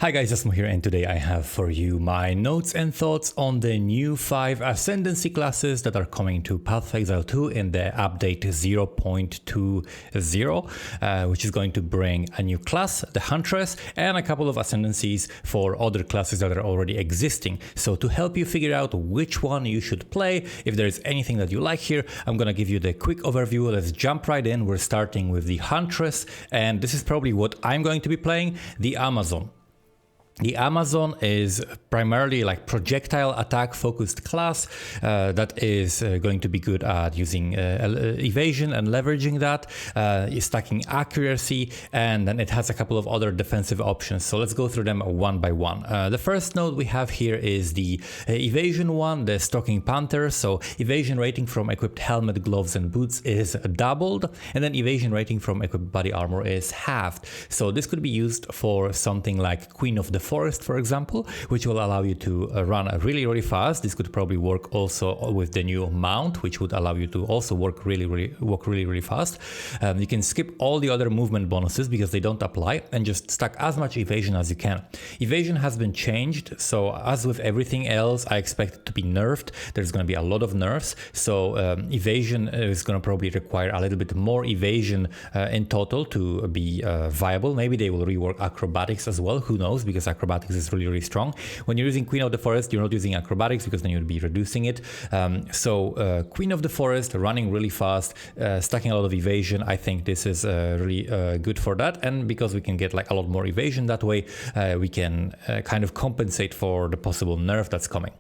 Hi guys, Asmo here, and today I have for you my notes and thoughts on the new 5 Ascendancy classes that are coming to Path of Exile 2 in the update 0.20, which is going to bring a new class, the Huntress, and a couple of Ascendancies for other classes that are already existing. So to help you figure out which one you should play, if there is anything that you like here, I'm gonna give you the quick overview. Let's jump right in. We're starting with the Huntress, and this is probably what I'm going to be playing, the Amazon. The Amazon is primarily like projectile attack focused class that is going to be good at using evasion and leveraging that, stacking accuracy, and then it has a couple of other defensive options. So let's go through them one by one. The first node we have here is the evasion one, the Stalking Panther. So evasion rating from equipped helmet, gloves, and boots is doubled, and then evasion rating from equipped body armor is halved. So this could be used for something like Queen of the Forest, for example, which will allow you to run really fast. This could probably work also with the new mount, which would allow you to also walk really fast. You can skip all the other movement bonuses because they don't apply, and just stack as much evasion as you can. Evasion has been changed, so as with everything else, I expect it to be nerfed. There's going to be a lot of nerfs, so evasion is going to probably require a little bit more evasion in total to be viable. Maybe they will rework acrobatics as well, who knows, because acrobatics is really strong. When you're using Queen of the Forest, you're not using acrobatics because then you'd be reducing it. So Queen of the Forest, running really fast, stacking a lot of evasion. I think this is really good for that, and because we can get like a lot more evasion that way, we can kind of compensate for the possible nerf that's coming.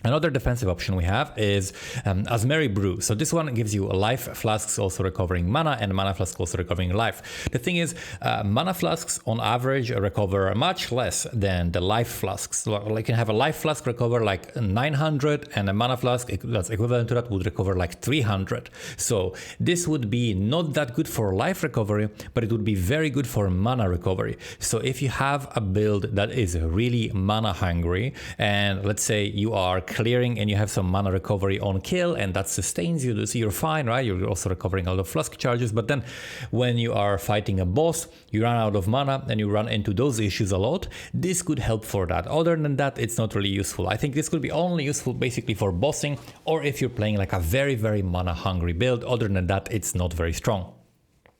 Another defensive option we have is Asmeri Brew. So this one gives you life flasks also recovering mana, and mana flasks also recovering life. The thing is, mana flasks on average recover much less than the life flasks. Like you can have a life flask recover like 900, and a mana flask that's equivalent to that would recover like 300. So this would be not that good for life recovery, but it would be very good for mana recovery. So if you have a build that is really mana hungry, and let's say you are clearing and you have some mana recovery on kill, and that sustains you, so you're fine, right? You're also recovering a lot of flask charges, but then when you are fighting a boss, you run out of mana and you run into those issues a lot. This could help for that. Other than that, it's not really useful. I think this could be only useful basically for bossing, or if you're playing like a very mana hungry build. Other than that, it's not very strong.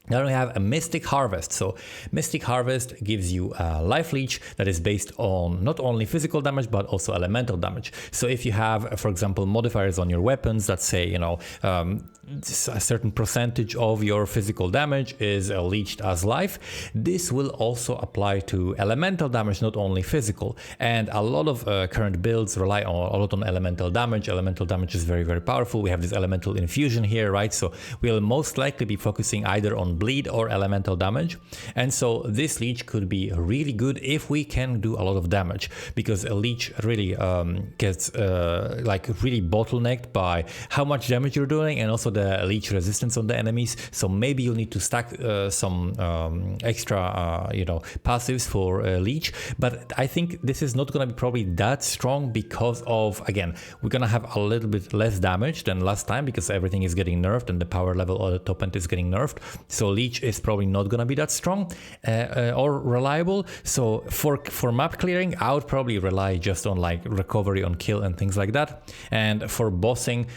Then we have a Mystic Harvest. So Mystic Harvest gives you a life leech that is based on not only physical damage, but also elemental damage. So if you have, for example, modifiers on your weapons that say, a certain percentage of your physical damage is leeched as life, this will also apply to elemental damage, not only physical. And a lot of current builds rely a lot on elemental damage. Elemental damage is very powerful. We have this elemental infusion here, right? So we'll most likely be focusing either on bleed or elemental damage, and so this leech could be really good if we can do a lot of damage, because a leech really gets like really bottlenecked by how much damage you're doing, and also the leech resistance on the enemies. So maybe you'll need to stack some extra passives for leech, but I think this is not going to be probably that strong because of, again, we're going to have a little bit less damage than last time because everything is getting nerfed and the power level on the top end is getting nerfed. So leech is probably not going to be that strong or reliable. So for map clearing, I would probably rely just on like recovery on kill and things like that. And for bossing,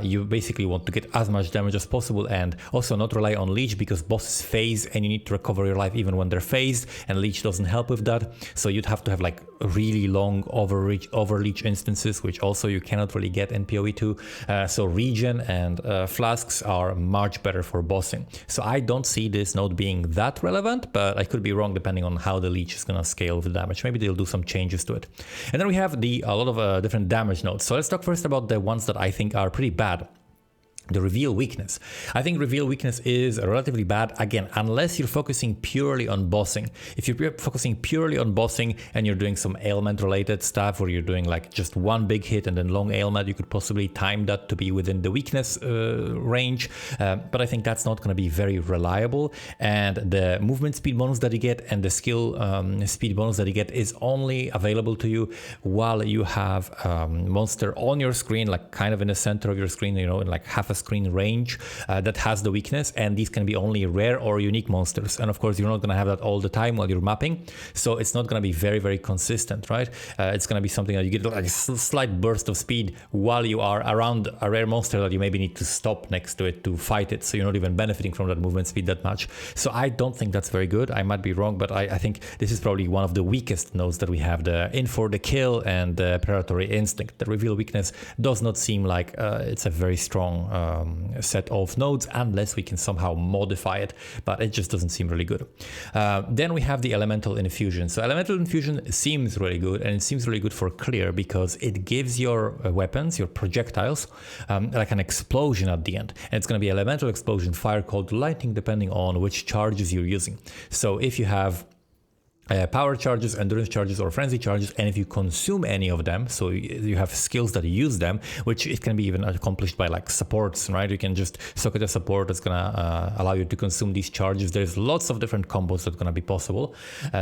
you basically want to get as much damage as possible, and also not rely on leech because bosses phase and you need to recover your life even when they're phased, and leech doesn't help with that. So you'd have to have like really long over leech instances, which also you cannot really get in PoE2. So regen and flasks are much better for bossing. So I don't see this node being that relevant, but I could be wrong depending on how the leech is going to scale with the damage. Maybe they'll do some changes to it. And then we have a lot of different damage nodes. So let's talk first about the ones that I think are pretty bad. The reveal weakness. I think reveal weakness is relatively bad, again, unless you're focusing purely on bossing. If you're focusing purely on bossing and you're doing some ailment related stuff, where you're doing like just one big hit and then long ailment, you could possibly time that to be within the weakness range. But I think that's not going to be very reliable. And the movement speed bonus that you get and the skill speed bonus that you get is only available to you while you have monster on your screen, like kind of in the center of your screen, in like half a screen range that has the weakness, and these can be only rare or unique monsters. And of course, you're not going to have that all the time while you're mapping, so it's not going to be very, very consistent, right? It's going to be something that you get like a slight burst of speed while you are around a rare monster that you maybe need to stop next to it to fight it, so you're not even benefiting from that movement speed that much. So I don't think that's very good. I might be wrong, but I think this is probably one of the weakest nodes that we have, the in for the kill and the predatory instinct. The reveal weakness does not seem like it's a very strong set of nodes unless we can somehow modify it, but it just doesn't seem really good. Then we have the elemental infusion. So elemental infusion seems really good, and it seems really good for clear because it gives your weapons, your projectiles, like an explosion at the end. And it's going to be elemental explosion, fire, cold, lightning, depending on which charges you're using. So if you have power charges, endurance charges, or frenzy charges, and if you consume any of them, so you have skills that use them, which it can be even accomplished by like supports, right? You can just socket a support that's gonna allow you to consume these charges. There's lots of different combos that's gonna be possible,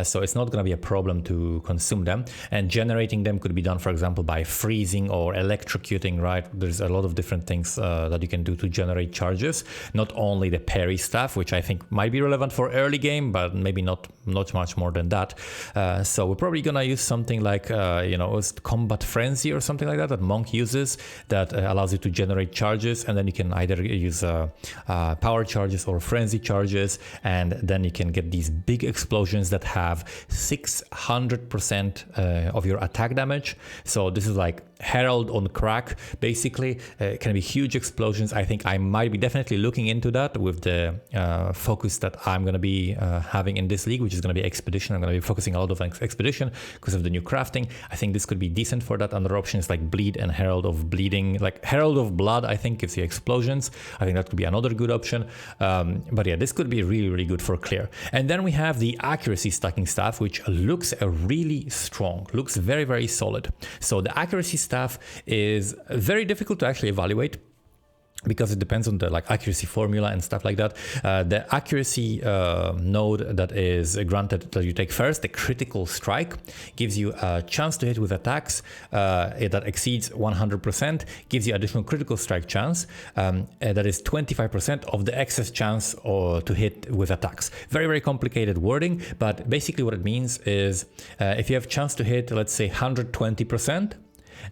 so it's not gonna be a problem to consume them. And generating them could be done, for example, by freezing or electrocuting, right? There's a lot of different things that you can do to generate charges. Not only the parry stuff, which I think might be relevant for early game, but maybe not much more than that. So we're probably gonna use something like combat frenzy or something like that monk uses, that allows you to generate charges, and then you can either use power charges or frenzy charges, and then you can get these big explosions that have 600% of your attack damage. So this is like Herald on crack, basically. It can be huge explosions. I think I might be definitely looking into that with the focus that I'm going to be having in this league, which is going to be Expedition. I'm going to be focusing a lot of Expedition because of the new crafting. I think this could be decent for that. Other options like Bleed and Herald of Bleeding, like Herald of Blood, I think gives you explosions. I think that could be another good option. But yeah, this could be really, really good for clear. And then we have the accuracy stacking staff, which looks really strong, looks very, very solid. So the accuracy staff is very difficult to actually evaluate because it depends on the accuracy formula and stuff like that. The accuracy node that is granted that you take first, the critical strike, gives you a chance to hit with attacks that exceeds 100%, gives you additional critical strike chance that is 25% of the excess chance to hit with attacks. Very, very complicated wording, but basically what it means is if you have chance to hit, let's say 120%,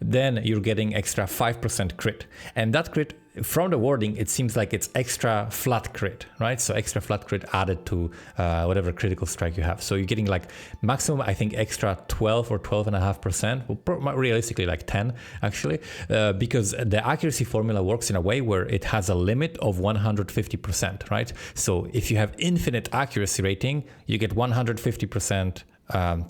then you're getting extra 5% crit. And that crit, from the wording, it seems like it's extra flat crit, right? So extra flat crit added to whatever critical strike you have. So you're getting like maximum, I think, extra 12 or 12.5%, well, realistically like 10 actually, because the accuracy formula works in a way where it has a limit of 150%, right? So if you have infinite accuracy rating, you get 150%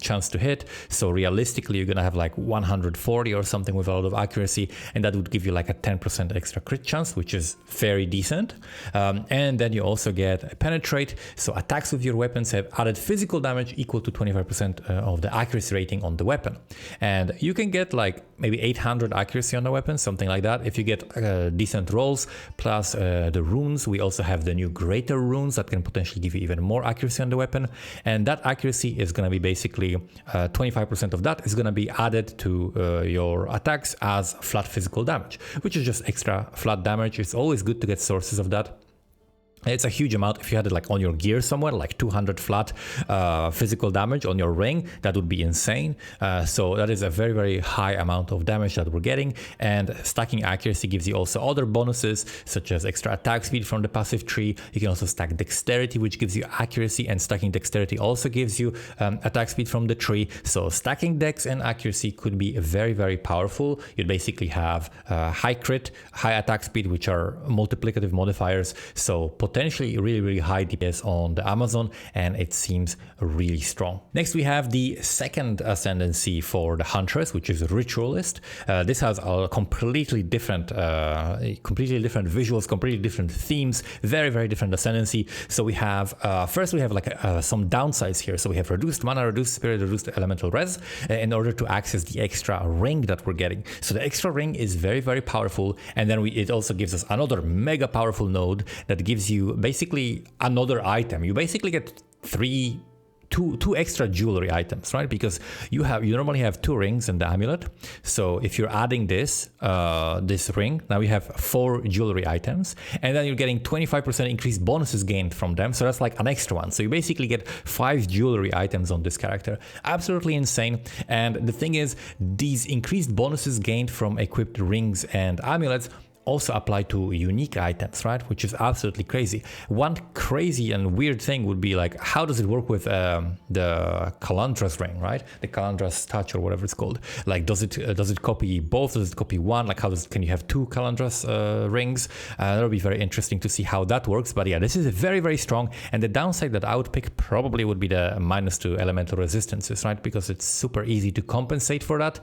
chance to hit. So realistically, you're gonna have like 140 or something with a lot of accuracy, and that would give you like a 10% extra crit chance, which is very decent. And then you also get penetrate. So attacks with your weapons have added physical damage equal to 25% of the accuracy rating on the weapon. And you can get like maybe 800 accuracy on the weapon, something like that, if you get decent rolls, plus the runes. We also have the new greater runes that can potentially give you even more accuracy on the weapon. And that accuracy is gonna be basically 25% of that is going to be added to your attacks as flat physical damage, which is just extra flat damage. It's always good to get sources of that. It's a huge amount. If you had it like on your gear somewhere, like 200 flat physical damage on your ring, that would be insane. So that is a very, very high amount of damage that we're getting. And stacking accuracy gives you also other bonuses, such as extra attack speed from the passive tree. You can also stack dexterity, which gives you accuracy, and stacking dexterity also gives you attack speed from the tree. So stacking dex and accuracy could be very, very powerful. You'd basically have high crit, high attack speed, which are multiplicative modifiers. So potentially really, really high DPS on the Amazon, and it seems really strong. Next, we have the second ascendancy for the Huntress, which is Ritualist. This has a completely different visuals, completely different themes, very, very different ascendancy. So we have, first we have like some downsides here. So we have reduced mana, reduced spirit, reduced elemental res in order to access the extra ring that we're getting. So the extra ring is very, very powerful. And then it also gives us another mega powerful node that gives you basically another item. You basically get 3 two extra jewelry items, right? Because you normally have 2 rings in the amulet. So if you're adding this ring, now you have 4 jewelry items, and then you're getting 25% increased bonuses gained from them. So that's like an extra one. So you basically get 5 jewelry items on this character. Absolutely insane. And the thing is, these increased bonuses gained from equipped rings and amulets also apply to unique items, right? Which is absolutely crazy. One crazy and weird thing would be like, how does it work with the Calandra's ring, right? The Calandra's touch or whatever it's called. Like, does it copy both? Does it copy one? Like, can you have 2 Calandra's rings? That'll be very interesting to see how that works. But yeah, this is very, very strong. And the downside that I would pick probably would be the -2 elemental resistances, right? Because it's super easy to compensate for that.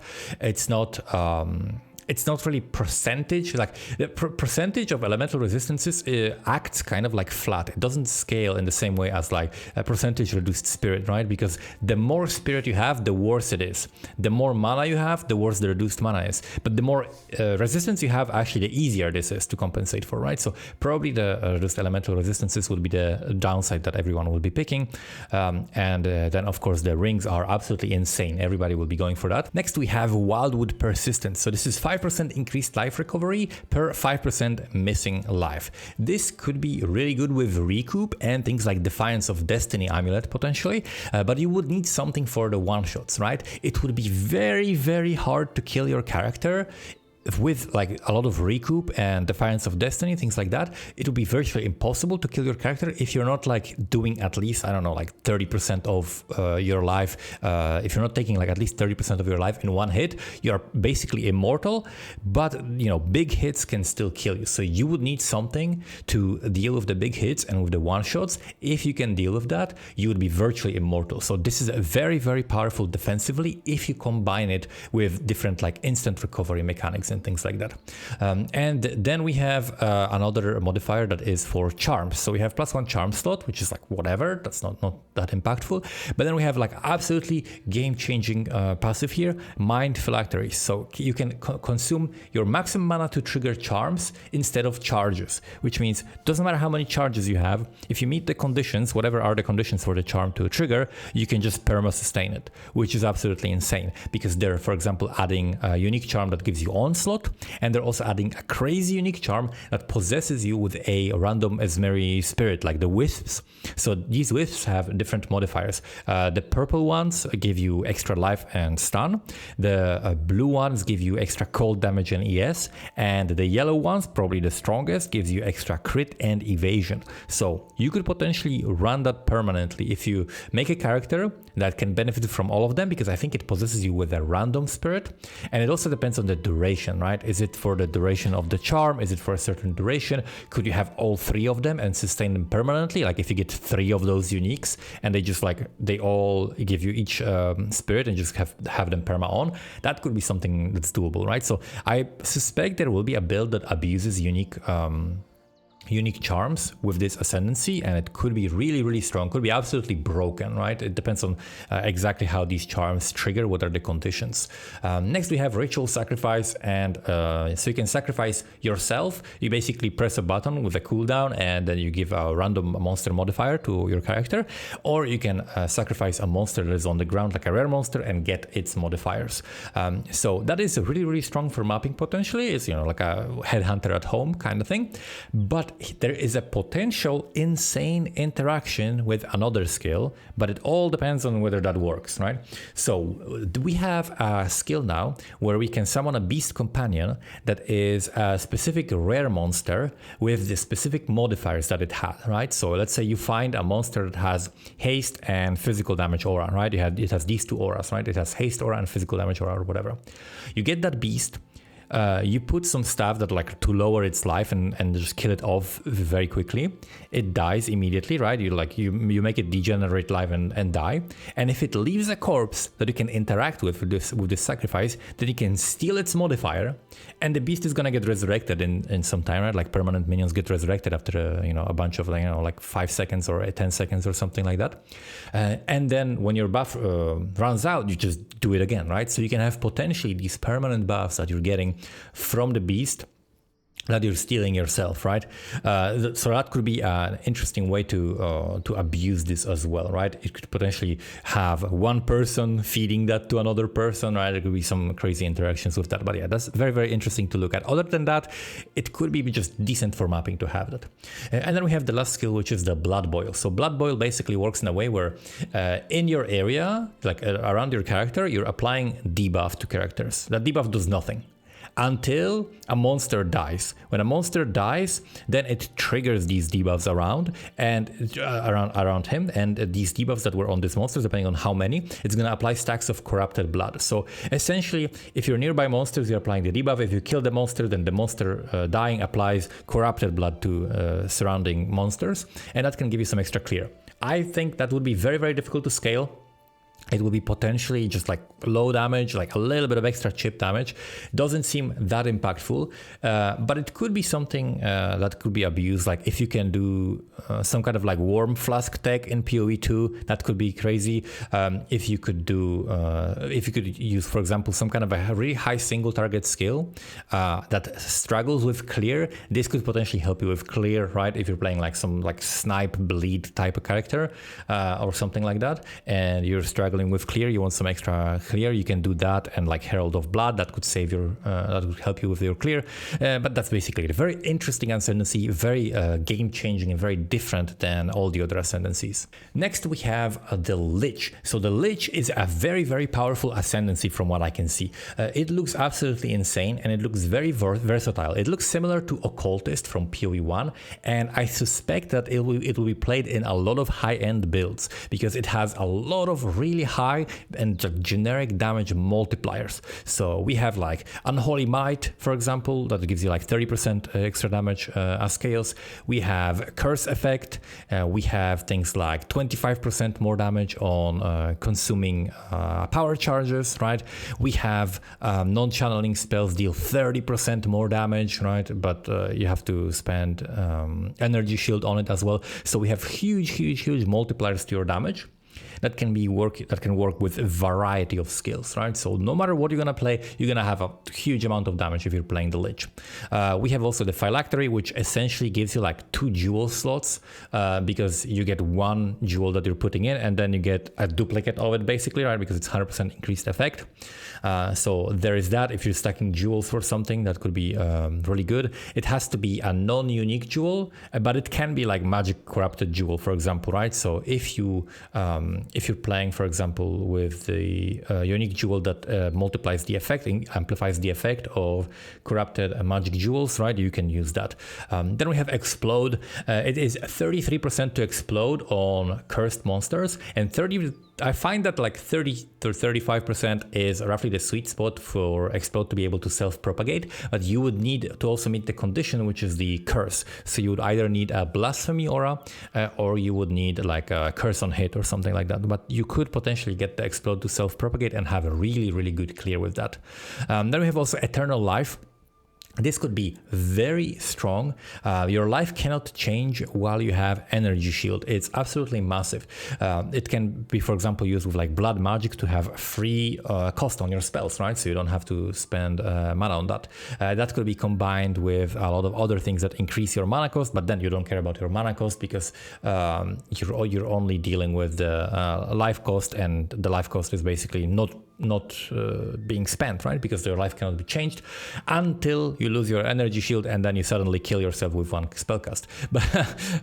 It's not really percentage. Like the percentage of elemental resistances acts kind of like flat. It doesn't scale in the same way as like a percentage reduced spirit, right? Because the more spirit you have, the worse it is. The more mana you have, the worse the reduced mana is. But the more resistance you have, actually, the easier this is to compensate for, right? So probably the reduced elemental resistances would be the downside that everyone will be picking. And then, of course, the rings are absolutely insane. Everybody will be going for that. Next, we have Wildwood Persistence. So this is 5% increased life recovery per 5% missing life. This could be really good with Recoup and things like Defiance of Destiny amulet potentially, but you would need something for the one-shots, right? It would be very, very hard to kill your character with like a lot of Recoup and Defiance of Destiny, things like that. It would be virtually impossible to kill your character if you're not like doing at least, I don't know, like 30% of your life. If you're not taking like at least 30% of your life in one hit, you're basically immortal, but you know, big hits can still kill you. So you would need something to deal with the big hits and with the one shots. If you can deal with that, you would be virtually immortal. So this is a very, very powerful defensively if you combine it with different like instant recovery mechanics and things like that. And then we have another modifier that is for charms. So we have +1 charm slot, which is like whatever, that's not that impactful. But then we have like absolutely game-changing passive here, Mind Phylactery. So you can consume your maximum mana to trigger charms instead of charges, which means doesn't matter how many charges you have, if you meet the conditions, whatever are the conditions for the charm to trigger, you can just perma-sustain it, which is absolutely insane because they're, for example, adding a unique charm that gives you onslaught, and they're also adding a crazy unique charm that possesses you with a random Esmeri spirit, like the Wisps. So these Wisps have different modifiers. The purple ones give you extra life and stun. The blue ones give you extra cold damage and ES. And the yellow ones, probably the strongest, gives you extra crit and evasion. So you could potentially run that permanently if you make a character that can benefit from all of them, because I think it possesses you with a random spirit. And it also depends on the duration, right? Is it for the duration of the charm? Is it for a certain duration? Could you have all 3 of them and sustain them permanently? Like if you get 3 of those uniques and they all give you each spirit and just have them perma on, that could be something that's doable, right? So I suspect there will be a build that abuses unique charms with this Ascendancy, and it could be really, really strong, could be absolutely broken, right? It depends on exactly how these charms trigger, what are the conditions. Next we have Ritual Sacrifice, and so you can sacrifice yourself. You basically press a button with a cooldown and then you give a random monster modifier to your character, or you can sacrifice a monster that is on the ground, like a rare monster, and get its modifiers. So that is really, really strong for mapping potentially. It's, you know, like a headhunter at home kind of thing, but there is a potential insane interaction with another skill, but it all depends on whether that works, right? So we have a skill now where we can summon a beast companion that is a specific rare monster with the specific modifiers that it has, right? So let's say you find a monster that has haste and physical damage aura, right? It has these 2 auras, right? It has haste aura and physical damage aura or whatever. You get that beast. You put some stuff that like to lower its life and just kill it off very quickly. It dies immediately, right? You make it degenerate life and die. And if it leaves a corpse that you can interact with this sacrifice, then you can steal its modifier, and the beast is gonna get resurrected in some time, right? Like permanent minions get resurrected after a bunch of like 5 seconds or 10 seconds or something like that. And then when your buff runs out, you just do it again, right? So you can have potentially these permanent buffs that you're getting from the beast that you're stealing yourself, right? So that could be an interesting way to abuse this as well, right? It could potentially have one person feeding that to another person, right? There could be some crazy interactions with that, but yeah, that's very, very interesting to look at. Other than that, it could be just decent for mapping to have that. And then we have the last skill, which is the Blood Boil. So Blood Boil basically works in a way where in your area, like around your character, you're applying debuff to characters. That debuff does nothing until a monster dies. When a monster dies, then it triggers these debuffs around him, and these debuffs that were on this monster, depending on how many, it's going to apply stacks of corrupted blood. So essentially, if you're nearby monsters, you're applying the debuff. If you kill the monster, then the monster dying applies corrupted blood to surrounding monsters, and that can give you some extra clear. I think that would be very, very difficult to scale. It will be potentially just like low damage, like a little bit of extra chip damage. Doesn't seem that impactful, but it could be something that could be abused. Like if you can do some kind of like warm flask tech in PoE 2, that could be crazy. If you could use, for example, some kind of a really high single target skill that struggles with clear, this could potentially help you with clear, right? If you're playing like some like snipe bleed type of character or something like that, and you're struggling with clear, you want some extra clear, you can do that, and like Herald of Blood, that could save your that would help you with your clear, but that's basically it. Very interesting ascendancy, very game changing and very different than all the other ascendancies. Next we have the Lich. So the Lich is a very, very powerful ascendancy from what I can see. It looks absolutely insane, and it looks very versatile. It looks similar to Occultist from PoE 1, and I suspect that it will be played in a lot of high-end builds because it has a lot of really high and generic damage multipliers. So we have like Unholy Might, for example, that gives you like 30% extra damage as chaos. We have Curse Effect. We have things like 25% more damage on consuming power charges, right? We have non-channeling spells deal 30% more damage, right? But you have to spend energy shield on it as well. So we have huge multipliers to your damage. That can work with a variety of skills, right? So no matter what you're gonna play, you're gonna have a huge amount of damage if you're playing the Lich. We have also the Phylactery, which essentially gives you like 2 jewel slots because you get 1 jewel that you're putting in, and then you get a duplicate of it basically, right? Because it's 100% increased effect. So there is that. If you're stacking jewels for something, that could be really good. It has to be a non-unique jewel, but it can be like magic corrupted jewel, for example, right? So if you're playing, for example, with the unique jewel that multiplies the effect, amplifies the effect of corrupted magic jewels, right? You can use that. Then we have Explode. It is 33% to explode on cursed monsters, and I find that like 30 to 35% is roughly the sweet spot for Explode to be able to self-propagate, but you would need to also meet the condition, which is the curse. So you would either need a Blasphemy aura or you would need like a curse on hit or something like that, but you could potentially get the Explode to self-propagate and have a really good clear with that. Then we have also Eternal Life. This could be very strong. Your life cannot change while you have energy shield. It's absolutely massive. It can be, for example, used with like blood magic to have free cost on your spells, right? So you don't have to spend mana on that. That could be combined with a lot of other things that increase your mana cost, but then you don't care about your mana cost because you're only dealing with the life cost, and the life cost is basically not being spent, right? Because your life cannot be changed until you lose your energy shield, and then you suddenly kill yourself with 1 spellcast.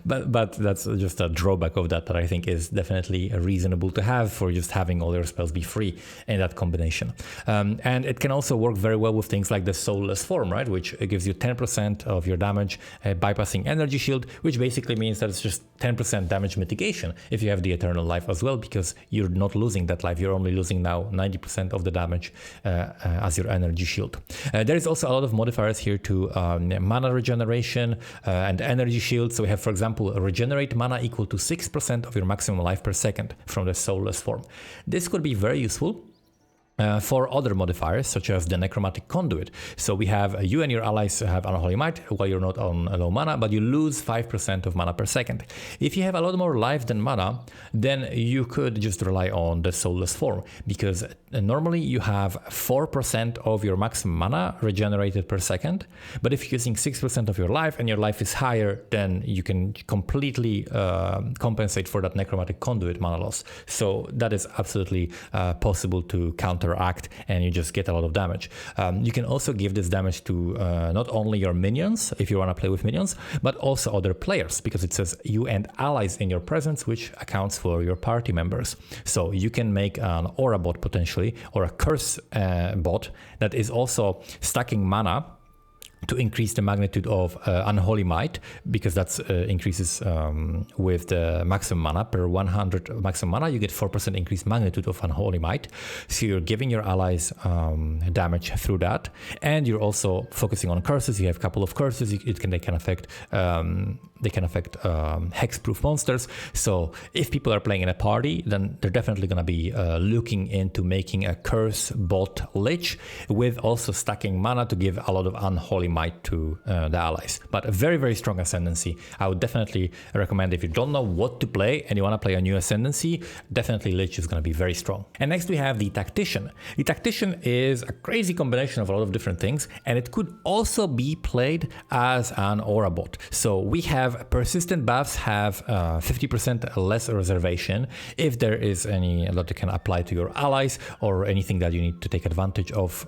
But that's just a drawback of that I think is definitely reasonable to have for just having all your spells be free in that combination. And it can also work very well with things like the Soulless Form, right? Which gives you 10% of your damage bypassing energy shield, which basically means that it's just 10% damage mitigation if you have the Eternal Life as well, because you're not losing that life. You're only losing now 90% of the damage as your energy shield. There is also a lot of modifiers here to mana regeneration and energy shield. So we have, for example, regenerate mana equal to 6% of your maximum life per second from the Soulless Form. This could be very useful For other modifiers, such as the Necromantic Conduit. So we have you and your allies have Unholy Might while you're not on low mana, but you lose 5% of mana per second. If you have a lot more life than mana, then you could just rely on the Soulless Form, because normally you have 4% of your maximum mana regenerated per second, but if you're using 6% of your life and your life is higher, then you can completely compensate for that Necromantic Conduit mana loss. So that is absolutely possible to counteract, and you just get a lot of damage. You can also give this damage to not only your minions, if you want to play with minions, but also other players, because it says you and allies in your presence, which accounts for your party members. So you can make an aura bot potentially, or a curse bot that is also stacking mana to increase the magnitude of Unholy Might, because that increases with the maximum mana. Per 100 maximum mana, you get 4% increased magnitude of Unholy Might. So you're giving your allies damage through that, and you're also focusing on curses. You have a couple of curses. They can affect hexproof monsters. So if people are playing in a party, then they're definitely going to be looking into making a curse bot Lich, with also stacking mana to give a lot of Unholy Might to the allies. But a very, very strong Ascendancy. I would definitely recommend, if you don't know what to play and you want to play a new Ascendancy, definitely Lich is going to be very strong. And next we have the Tactician. The Tactician is a crazy combination of a lot of different things, and it could also be played as an aura bot. So we have persistent buffs have 50% less reservation if there is any that you can apply to your allies, or anything that you need to take advantage of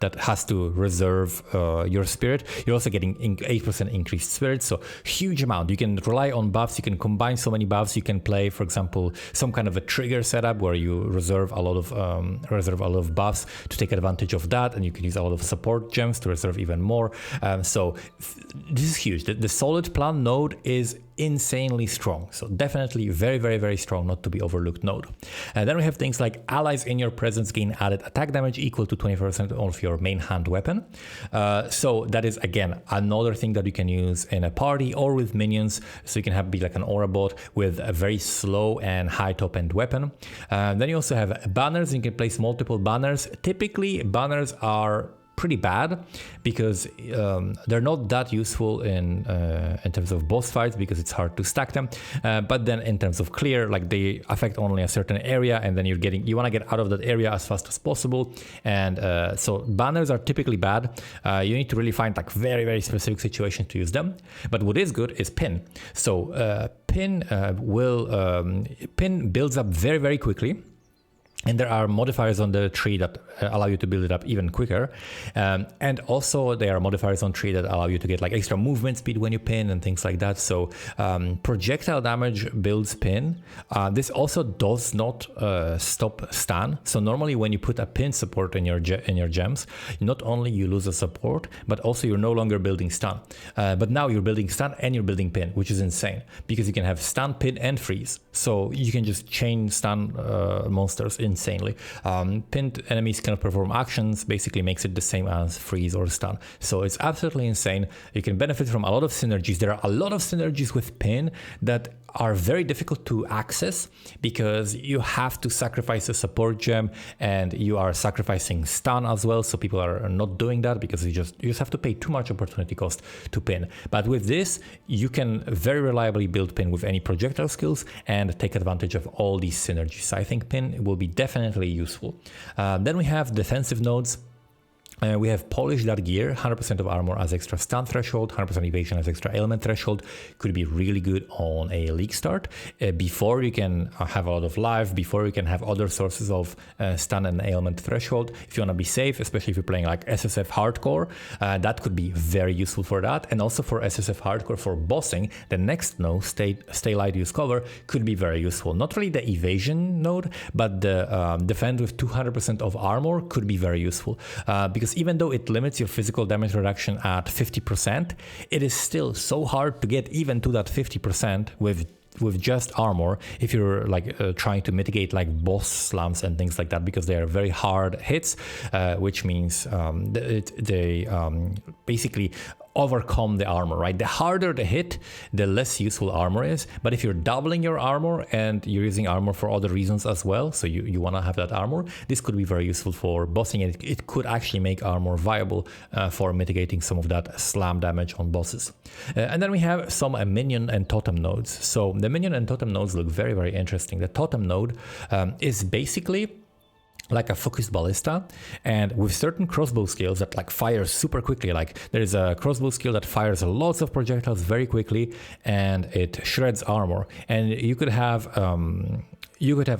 that has to reserve your spirit. You're also getting 8% increased spirit, so huge amount. You can rely on buffs, you can combine so many buffs. You can play, for example, some kind of a trigger setup where you reserve a lot of buffs to take advantage of that, and you can use a lot of support gems to reserve even more. So this is huge. The solid plan node is insanely strong, so definitely very, very, very strong, not to be overlooked node. And then we have things like allies in your presence gain added attack damage equal to 20% of your main hand weapon. So that is again another thing that you can use in a party or with minions, so you can be like an aura bot with a very slow and high top end weapon. Then you also have banners. You can place multiple banners. Typically banners are pretty bad because they're not that useful in terms of boss fights, because it's hard to stack them. But then in terms of clear, like they affect only a certain area, and then you want to get out of that area as fast as possible. And so banners are typically bad. You need to really find like very, very specific situation to use them. But what is good is pin. So pin builds up very, very quickly. And there are modifiers on the tree that allow you to build it up even quicker. And also there are modifiers on tree that allow you to get like extra movement speed when you pin and things like that. So projectile damage builds pin. This also does not stop stun. So normally when you put a pin support in your gems, not only you lose a support, but also you're no longer building stun. But now you're building stun and you're building pin, which is insane, because you can have stun, pin, and freeze. So you can just chain stun monsters insanely. Pinned enemies cannot perform actions, basically makes it the same as freeze or stun. So it's absolutely insane. You can benefit from a lot of synergies. There are a lot of synergies with pin that are very difficult to access, because you have to sacrifice a support gem and you are sacrificing stun as well. So people are not doing that because you just have to pay too much opportunity cost to pin. But with this, you can very reliably build pin with any projectile skills and take advantage of all these synergies. I think pin will be definitely useful. Then we have defensive nodes. We have Polish That Gear, 100% of armor as extra stun threshold, 100% evasion as extra ailment threshold. Could be really good on a league start. Before you can have a lot of life, before you can have other sources of stun and ailment threshold. If you want to be safe, especially if you're playing like SSF Hardcore, that could be very useful for that. And also for SSF Hardcore, for bossing, the next node, Stay Light, Use Cover, could be very useful. Not really the evasion node, but the defend with 200% of armor could be very useful. Because even though it limits your physical damage reduction at 50%, it is still so hard to get even to that 50% with just armor if you're like trying to mitigate like boss slams and things like that, because they are very hard hits, which means they basically overcome the armor, right? The harder the hit, the less useful armor is. But if you're doubling your armor and you're using armor for other reasons as well, so you want to have that armor, this could be very useful for bossing, and it could actually make armor viable for mitigating some of that slam damage on bosses. And then we have some minion and totem nodes. So the minion and totem nodes look very, very interesting. The totem node is basically like a focused ballista, and with certain crossbow skills that like fire super quickly. Like there is a crossbow skill that fires lots of projectiles very quickly, and it shreds armor. And you could have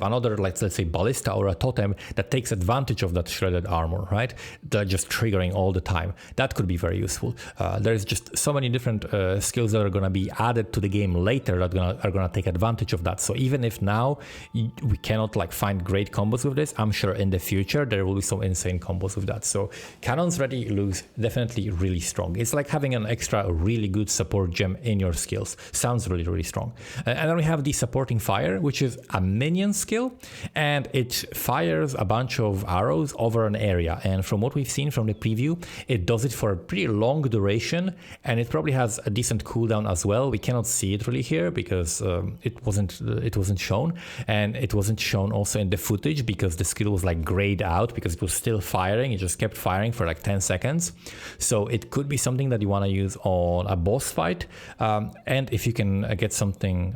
another, like, let's say ballista or a totem that takes advantage of that shredded armor, right? That just triggering all the time. That could be very useful. There's just so many different skills that are going to be added to the game later that are going to take advantage of that. So even if now we cannot like find great combos with this, I'm sure in the future there will be some insane combos with that. So Cannon's Ready looks definitely really strong. It's like having an extra really good support gem in your skills. Sounds really, really strong. And then we have the supporting fire, which is a minion skill, and it fires a bunch of arrows over an area. And from what we've seen from the preview, it does it for a pretty long duration, and it probably has a decent cooldown as well. We cannot see it really here because it wasn't shown, and it wasn't shown also in the footage because the skill was like grayed out because it was still firing. It just kept firing for like 10 seconds. So it could be something that you want to use on a boss fight, and if you can get something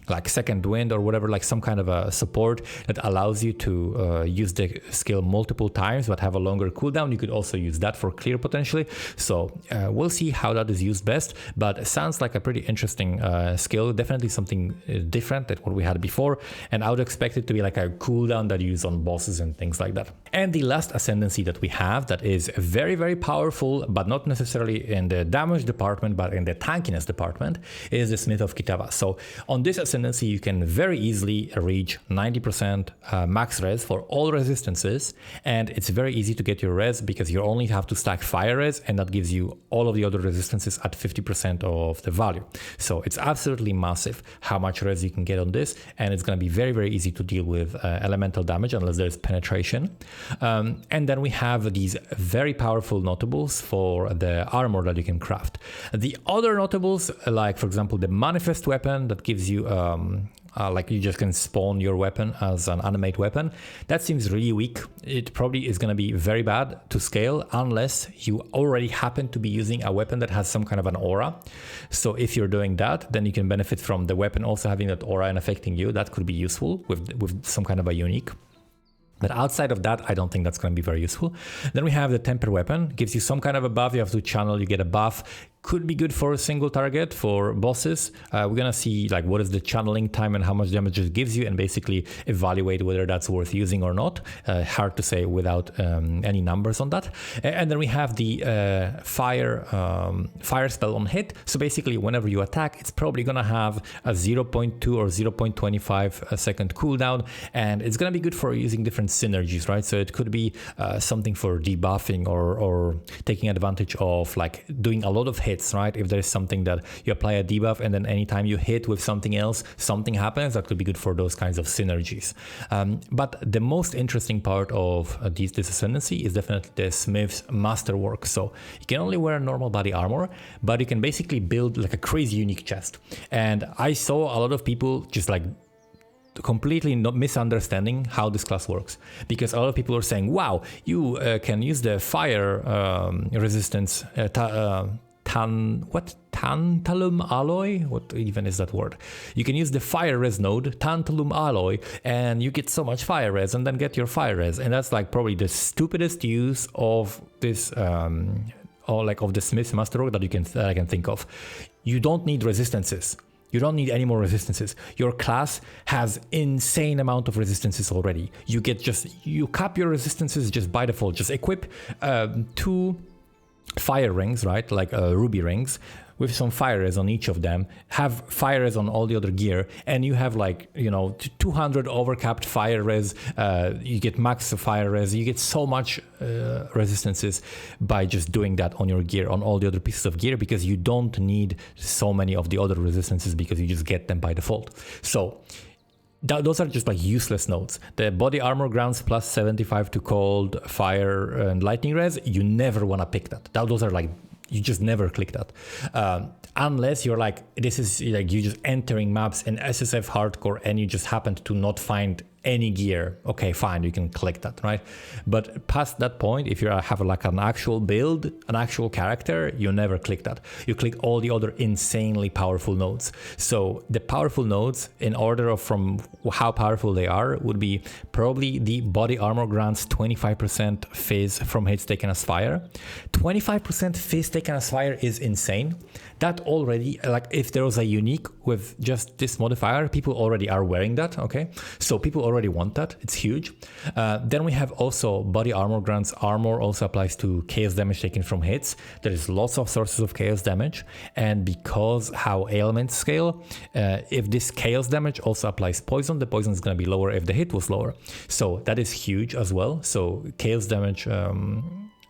like second wind or whatever, like some kind of a support that allows you to use the skill multiple times but have a longer cooldown, you could also use that for clear potentially. So we'll see how that is used best, but it sounds like a pretty interesting skill, definitely something different than what we had before, and I would expect it to be like a cooldown that you use on bosses and things like that. And the last ascendancy that we have that is very, very powerful, but not necessarily in the damage department but in the tankiness department, is the Smith of Kitava. So on this ascendancy you can very easily reach 90% max res for all resistances, and it's very easy to get your res because you only have to stack fire res, and that gives you all of the other resistances at 50% of the value. So it's absolutely massive how much res you can get on this, and it's going to be very, very easy to deal with elemental damage unless there's penetration. And then we have these very powerful notables for the armor that you can craft. The other notables, like for example the manifest weapon that gives you like you just can spawn your weapon as an animate weapon, that seems really weak. It probably is going to be very bad to scale unless you already happen to be using a weapon that has some kind of an aura. So if you're doing that, then you can benefit from the weapon also having that aura and affecting you. That could be useful with some kind of a unique. But outside of that, I don't think that's going to be very useful. Then we have the temper weapon, gives you some kind of a buff. You have to channel, you get a buff. Could be good for a single target for bosses. We're gonna see like what is the channeling time and how much damage it gives you, and basically evaluate whether that's worth using or not. Hard to say without any numbers on that. And then we have the fire spell on hit. So basically whenever you attack, it's probably gonna have a 0.2 or 0.25 second cooldown, and it's gonna be good for using different synergies, right? So it could be something for debuffing or taking advantage of like doing a lot of hits, right? If there's something that you apply a debuff and then anytime you hit with something else, something happens, that could be good for those kinds of synergies. But the most interesting part of this ascendancy is definitely the Smith's masterwork. So you can only wear normal body armor, but you can basically build like a crazy unique chest. And I saw a lot of people just like completely not misunderstanding how this class works, because a lot of people are saying, wow, you can use the fire resistance tantalum alloy. What even is that word? You can use the fire res node tantalum alloy, and you get so much fire res, and then get your fire res, and that's like probably the stupidest use of this or like of the Smith's masterwork that I can think of. You don't need resistances. You don't need any more resistances. Your class has insane amount of resistances already. You cap your resistances just by default. Just equip 2 fire rings, right? Like ruby rings with some fire res on each of them. Have fire res on all the other gear, and you have like, 200 overcapped fire res. You get max fire res. You get so much resistances by just doing that on your gear, on all the other pieces of gear, because you don't need so many of the other resistances because you just get them by default. So those are just like useless nodes. The body armor grounds plus 75 to cold, fire, and lightning res, you never want to pick that. Those are like You just never click that. Unless you're like, this is like you just entering maps in SSF hardcore and you just happened to not find any gear. Okay, fine, you can click that, right? But past that point, if you have like an actual build, an actual character, you never click that. You click all the other insanely powerful nodes. So the powerful nodes, in order of from how powerful they are, would be probably the body armor grants 25% phase from hits taken as fire. 25% phase taken as fire is insane. That already, like if there was a unique with just this modifier, people already are wearing that, okay? So people already want that, it's huge. Then we have also body armor grants. Armor also applies to chaos damage taken from hits. There is lots of sources of chaos damage, and because how ailments scale, if this chaos damage also applies poison, the poison is going to be lower if the hit was lower. So that is huge as well. So chaos damage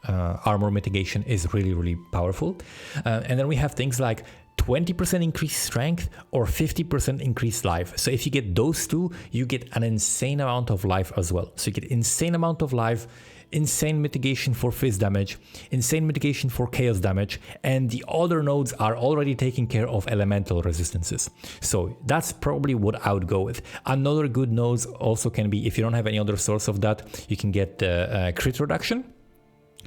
armor mitigation is really, really powerful. And then we have things like 20% increased strength or 50% increased life. So if you get those two, you get an insane amount of life as well. So you get insane amount of life, insane mitigation for fizz damage, insane mitigation for chaos damage, and the other nodes are already taking care of elemental resistances. So that's probably what I would go with. Another good nodes also can be, if you don't have any other source of that, you can get the crit reduction,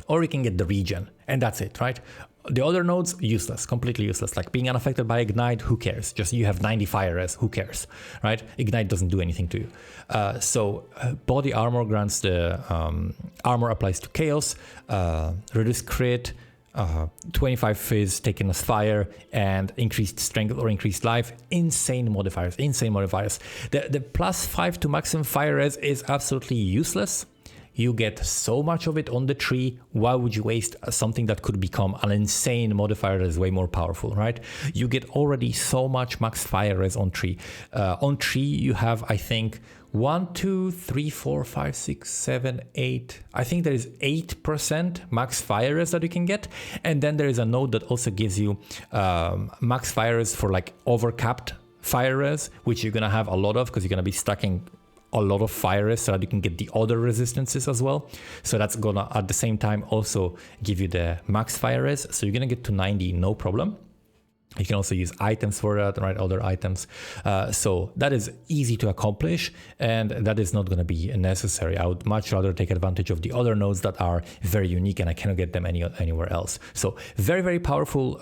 or you can get the regen, and that's it, right? The other nodes, useless, completely useless. Like being unaffected by Ignite, who cares? Just you have 90 fire res, who cares, right? Ignite doesn't do anything to you. Body armor grants the armor applies to chaos, reduced crit, 25 fizz taken as fire, and increased strength or increased life. Insane modifiers, insane modifiers. The +5 to maximum fire res is absolutely useless. You get so much of it on the tree. Why would you waste something that could become an insane modifier that is way more powerful, right? You get already so much max fire res on tree. On tree, you have, I think, 1, 2, 3, 4, 5, 6, 7, 8. I think there is 8% max fire res that you can get. And then there is a node that also gives you max fire res for like overcapped fire res, which you're going to have a lot of because you're going to be stacking a lot of fire res so that you can get the other resistances as well. So that's gonna at the same time also give you the max fire res. So you're gonna get to 90, no problem. You can also use items for that, right? Other items. So that is easy to accomplish, and that is not going to be necessary. I would much rather take advantage of the other nodes that are very unique and I cannot get them anywhere else. So very, very powerful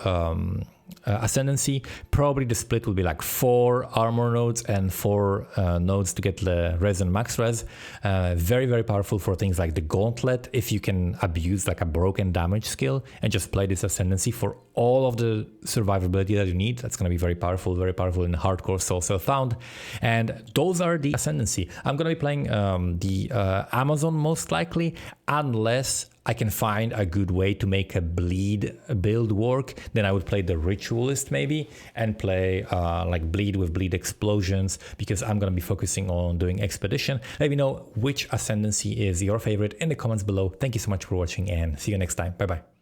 Ascendancy. Probably the split will be like 4 armor nodes and 4 nodes to get the res and max res. Very, very powerful for things like the gauntlet. If you can abuse like a broken damage skill and just play this Ascendancy for all of the survivability that you need, that's going to be very powerful in hardcore Soul Self-Found. And those are the Ascendancy. I'm going to be playing the Amazon most likely, unless I can find a good way to make a bleed build work. Then I would play the Ritualist maybe and play like bleed with bleed explosions, because I'm going to be focusing on doing expedition. Let me know which Ascendancy is your favorite in the comments below. Thank you so much for watching and see you next time. Bye bye.